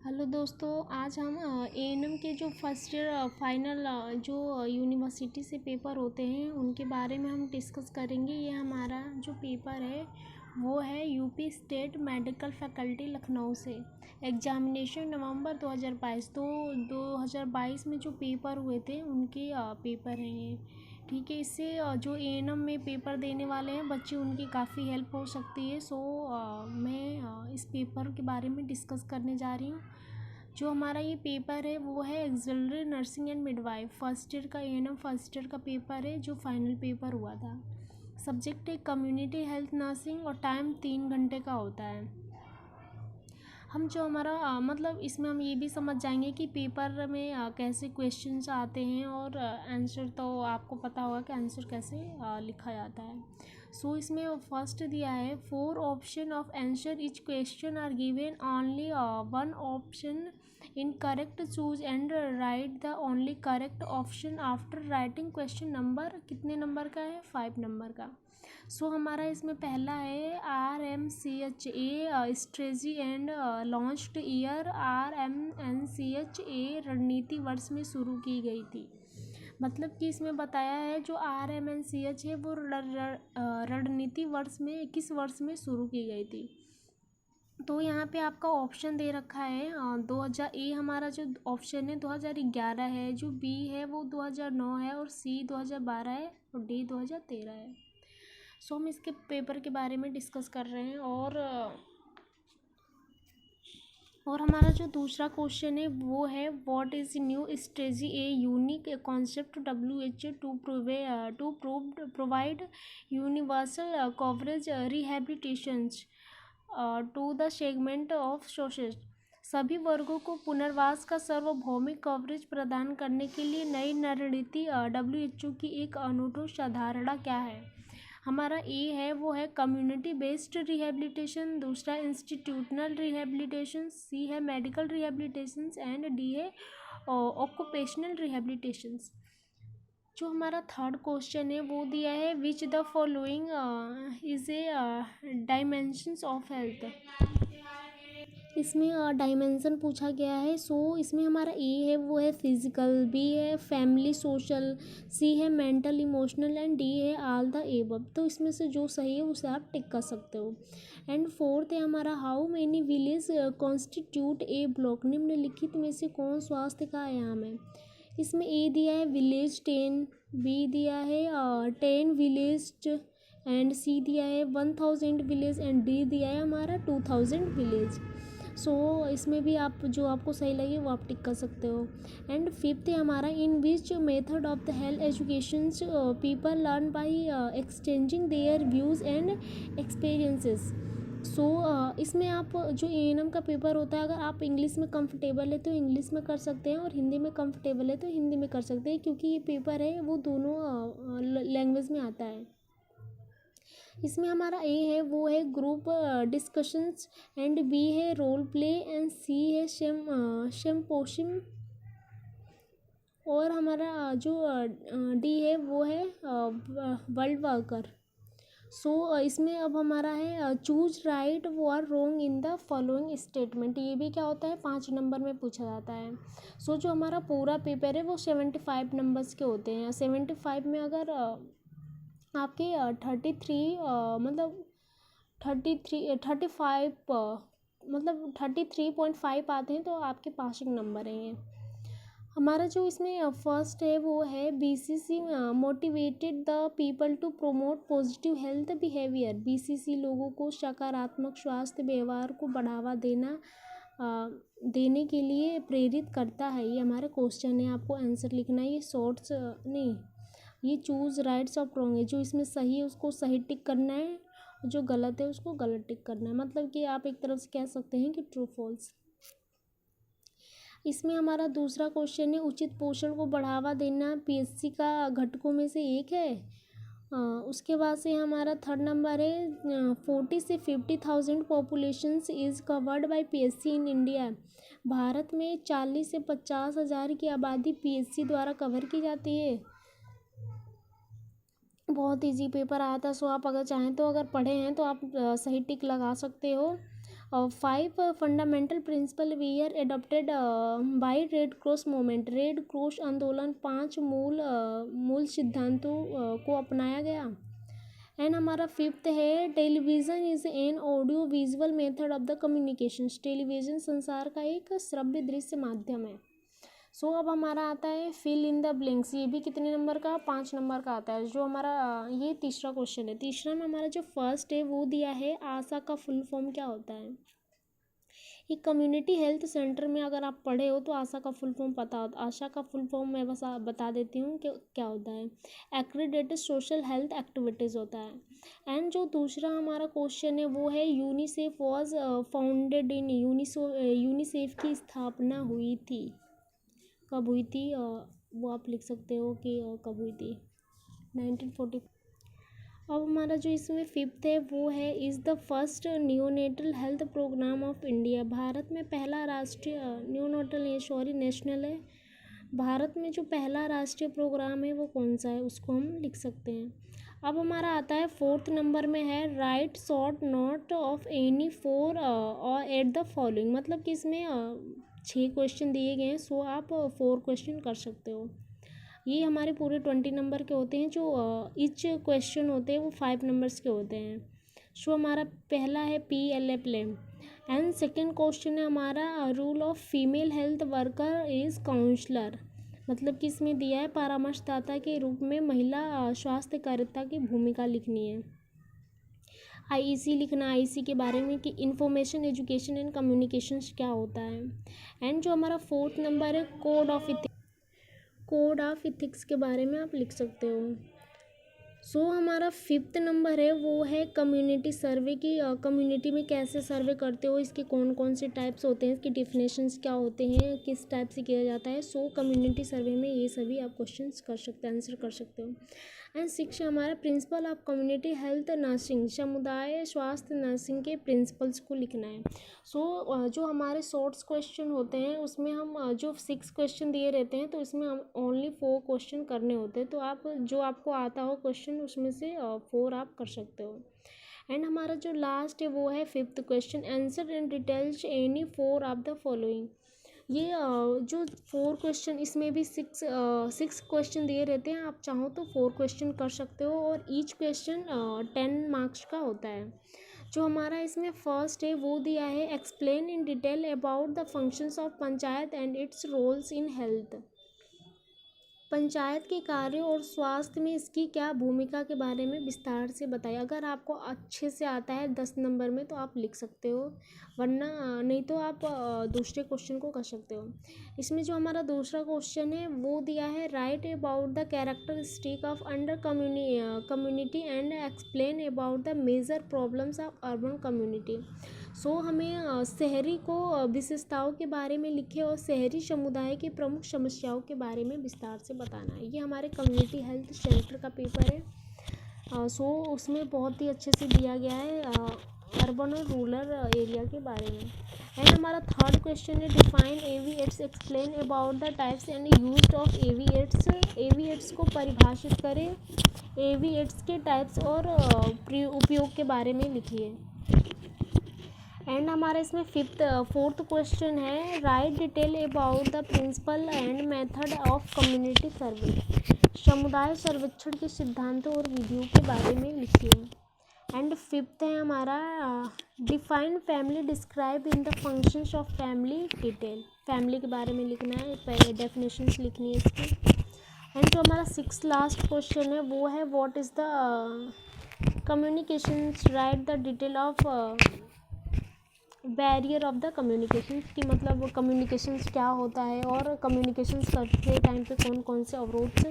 Hello दोस्तों, आज हम एएनएम के जो फर्स्ट ईयर फाइनल जो यूनिवर्सिटी से पेपर होते हैं उनके बारे में हम डिस्कस करेंगे। ये हमारा जो पेपर है वो है UP state medical faculty Lucknow से। एग्जामिनेशन नवंबर 2022। तो 2022 में जो पेपर हुए थे उनके पेपर हैं ये। ठीक है, इससे जो एएनएम में पेपर देने वाले हैं बच्चे उनकी काफ़ी हेल्प हो सकती है। मैं इस पेपर के बारे में डिस्कस करने जा रही हूँ। जो हमारा ये पेपर है वो है axillary nursing and midwife first year का। एएनएम फर्स्ट ईयर का पेपर है जो फाइनल पेपर हुआ था। सब्जेक्ट है कम्युनिटी हेल्थ नर्सिंग और टाइम 3 घंटे का होता है। हम जो हमारा मतलब इसमें हम ये भी समझ जाएंगे कि पेपर में कैसे क्वेश्चंस आते हैं और आंसर तो आपको पता होगा कि आंसर कैसे लिखा जाता है। सो इसमें फर्स्ट दिया है 4 option of answer each question are given only 1 option incorrect choose and write the only correct option after writing question number. कितने नंबर का है? 5 नंबर का। हमारा इसमें पहला है RMCHA strategy and launched year. RMNCHA रणनीति वर्ष में शुरू की गई थी। मतलब कि इसमें बताया है जो RMNCH है वो रणनीति वर्ष में किस वर्ष में शुरू की गई थी। तो यहाँ पे आपका ऑप्शन दे रखा है 2000। ए हमारा जो ऑप्शन है 2011 है, जो बी है वो 2009 है और सी 2012 है और डी 2013 है। हम इसके पेपर के बारे में डिस्कस कर रहे हैं। और हमारा जो दूसरा क्वेश्चन है वो है what is new strategy a unique concept WHO to provide universal coverage rehabilitations to the segment of social. सभी वर्गों को पुनर्वास का सार्वभौमिक कवरेज प्रदान करने के लिए नई रणनीति WHO की एक अनूठी अवधारणा क्या है? हमारा ए है वो है कम्युनिटी बेस्ड रिहेबिलिटेशन, दूसरा इंस्टीट्यूशनल रिहेबिलिटेशन, सी है मेडिकल रिहेबिलिटेशन एंड डी है ऑक्यूपेशनल रिहेबिलिटेशन। जो हमारा थर्ड क्वेश्चन है वो दिया है which the following is a dimensions of health. इसमें डायमेंशन पूछा गया है। इसमें हमारा ए है वो है फिजिकल, बी है फैमिली सोशल, सी है मेंटल इमोशनल एंड डी है ऑल द एबव। तो इसमें से जो सही है उसे आप टिक कर सकते हो। एंड फोर्थ है हमारा how many village constitute A block. निम्नलिखित में से कौन स्वास्थ्य का आयाम है? इसमें ए दिया है विलेज 10, बी दिया है 10 विलेज एंड सी दिया है 1000 विलेज एंड डी दिया है हमारा 2000 विलेज। इसमें भी आप जो आपको सही लगे वो आप टिक कर सकते हो। एंड फिफ्थ है हमारा in which method of the health education people learn by exchanging their views and experiences. इसमें आप जो एएनएम का पेपर होता है अगर आप इंग्लिश में कंफर्टेबल है तो इंग्लिश में कर सकते हैं और हिंदी में कंफर्टेबल है तो हिंदी में कर सकते हैं, क्योंकि ये पेपर है वो दोनों लैंग्वेज में आता है। इसमें हमारा ए है वो है ग्रुप डिस्कशंस एंड बी है रोल प्ले एंड सी है शेमपोशिम और हमारा जो डी है वो है वर्ल्ड वर्कर। इसमें अब हमारा है चूज राइट वो or wrong in the following statement. ये भी क्या होता है 5 नंबर में पूछा जाता है। जो हमारा पूरा पेपर है वो 75 नंबर्स के होते हैं। 75 में अगर आपके 33 मतलब 33.5 आते हैं तो आपके पासिंग नंबर हैं ये। हमारा जो इसमें फर्स्ट है वो है BCC motivated the people to promote positive health behaviour. BCC लोगों को सकारात्मक स्वास्थ्य व्यवहार को बढ़ावा देने के लिए प्रेरित करता है। ये हमारा क्वेश्चन है, आपको आंसर लिखना है। ये शॉर्ट्स नहीं, ये चूज राइट्स ऑफ रॉन्ग है। जो इसमें सही है उसको सही टिक करना है, जो गलत है उसको गलत टिक करना है। मतलब कि आप एक तरफ से कह सकते हैं कि ट्रू फॉल्स। इसमें हमारा दूसरा क्वेश्चन है उचित पोषण को बढ़ावा देना PSC का घटकों में से एक है। उसके बाद से हमारा थर्ड नंबर है 40 से 50,000 population is covered by PSC in India. भारत में 40 से 50,000 की आबादी PSC द्वारा कवर की जाती है। बहुत इजी पेपर आया था। आप अगर चाहें तो अगर पढ़े हैं तो आप सही टिक लगा सकते हो। Five fundamental principle we are adopted by red cross movement. Red cross आंदोलन 5 मूल सिद्धांतों को अपनाया गया। एंड हमारा फिफ्थ है television is an audio visual method of the communications. Television संसार का एक श्रव्य दृश्य माध्यम है। सो अब हमारा आता है फिल इन द ब्लैंक्स। ये भी कितने नंबर का, 5 नंबर का आता है। जो हमारा ये तीसरा क्वेश्चन है। तीसरा में हमारा जो फर्स्ट है वो दिया है आशा का फुल फॉर्म क्या होता है। एक कम्युनिटी हेल्थ सेंटर में अगर आप पढ़े हो तो आशा का फुल फॉर्म पता होता। आशा का फुल फॉर्म मैं बस बता देती हूँ कि क्या होता है। एक्रीडेटेड सोशल हेल्थ एक्टिविटीज़ होता है। एंड जो दूसरा हमारा क्वेश्चन है वो है UNICEF was founded in. UNICEF की स्थापना हुई थी, कब हुई थी वो आप लिख सकते हो कि कब हुई थी, 1940। अब हमारा जो इसमें फिफ्थ है वो है is the first neonatal health programme of India. भारत में पहला राष्ट्रीय नेशनल है। भारत में जो पहला राष्ट्रीय प्रोग्राम है वो कौन सा है, उसको हम लिख सकते हैं। अब हमारा आता है फोर्थ नंबर में है right short note of any four और एट द फॉलोइंग। मतलब कि इसमें 6 क्वेश्चन दिए गए हैं, सो आप 4 क्वेश्चन कर सकते हो। ये हमारे पूरे 20 नंबर के होते हैं। जो ईच क्वेश्चन होते हैं वो 5 नंबर्स के होते हैं। सो हमारा पहला है PLA play. And second question है हमारा role of female health worker is counsellor. मतलब कि इसमें दिया है परामर्शदाता के रूप में महिला स्वास्थ्य कार्यकर्ता की भूमिका लिखनी है। IEC लिखना, IEC के बारे में कि इंफॉर्मेशन एजुकेशन एंड कम्युनिकेशंस क्या होता है। एंड जो हमारा फोर्थ नंबर है कोड ऑफ इथिक्स के बारे में आप लिख सकते हो। सो हमारा फिफ्थ नंबर है वो है कम्युनिटी सर्वे की। कम्युनिटी में कैसे सर्वे करते हो, इसके कौन कौन से टाइप्स होते हैं, इसके डिफिनेशंस क्या होते हैं, किस टाइप से किया जाता है। सो कम्युनिटी सर्वे में ये सभी आप क्वेश्चंस कर सकते हैं, आंसर कर सकते हो। एंड सिक्स हमारा principle of community health nursing. समुदाय स्वास्थ्य नर्सिंग के प्रिंसिपल्स को लिखना है। सो जो हमारे शॉर्ट्स क्वेश्चन होते हैं उसमें हम जो 6 क्वेश्चन दिए रहते हैं तो इसमें हम ओनली 4 क्वेश्चन करने होते हैं। तो आप जो आपको आता हो क्वेश्चन उसमें से 4 आप कर सकते हो। एंड हमारा जो लास्ट है वो है fifth question answer in details any 4 of the following. ये जो 4 क्वेश्चन, इसमें भी 6 क्वेश्चन दिए रहते हैं। आप चाहो तो 4 क्वेश्चन कर सकते हो और ईच क्वेश्चन 10 मार्क्स का होता है। जो हमारा इसमें फर्स्ट है वो दिया है explain in detail about the functions of panchayat and its roles in health. Panchayat के कार्य और स्वास्थ्य में इसकी क्या भूमिका के बारे में विस्तार से बताइए। अगर आपको अच्छे से आता है 10 नंबर में तो आप लिख सकते हो, वरना नहीं तो आप दूसरे क्वेश्चन को कर सकते हो। इसमें जो हमारा दूसरा क्वेश्चन है वो दिया है write about the characteristic of under community and explain about the major problems of urban community. So हमें शहरी को विशेषताओं के बारे में लिखे और शहरी समुदाय की प्रमुख समस्याओं के बारे में विस्तार से बताना है। ये हमारे कम्युनिटी हेल्थ सेंटर का पेपर है। सो उसमें बहुत ही अच्छे से दिया गया है अर्बन और रूरल एरिया के बारे में। एंड हमारा थर्ड क्वेश्चन है define AV aids, explain about the types and use of AV aids. AV aids को परिभाषित करें, एवीएट्स के टाइप्स और उपयोग के बारे में लिखिए। एंड हमारा इसमें फोर्थ क्वेश्चन है write detail about the principle and method of community survey. समुदाय सर्वेक्षण के सिद्धांतों और विधियों के बारे में लिखिए। एंड फिफ्थ है हमारा define family, describe in the functions of family detail. Family के बारे में लिखना है, पहले डेफिनेशंस लिखनी है इसकी। एंड जो हमारा 6th लास्ट क्वेश्चन है वो है what is the communications, right the detail of barrier of the communication. की मतलब कम्युनिकेशंस क्या होता है और कम्युनिकेशंस करते टाइम पे कौन कौन से अवरोध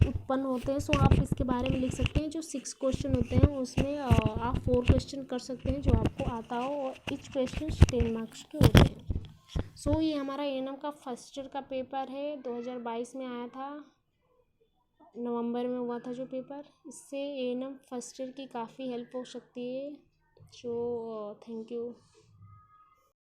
उत्पन्न होते हैं। सो आप इसके बारे में लिख सकते हैं। जो 6 क्वेश्चन होते हैं उसमें आप 4 क्वेश्चन कर सकते हैं जो आपको आता हो और ईच क्वेश्चन 10 मार्क्स के होते हैं। सो ये हमारा एएनएम का फर्स्ट ईयर का पेपर है, 2022 में आया था, नवंबर में हुआ था जो पेपर। इससे एएनएम फर्स्ट ईयर की काफ़ी हेल्प हो सकती है। So thank you.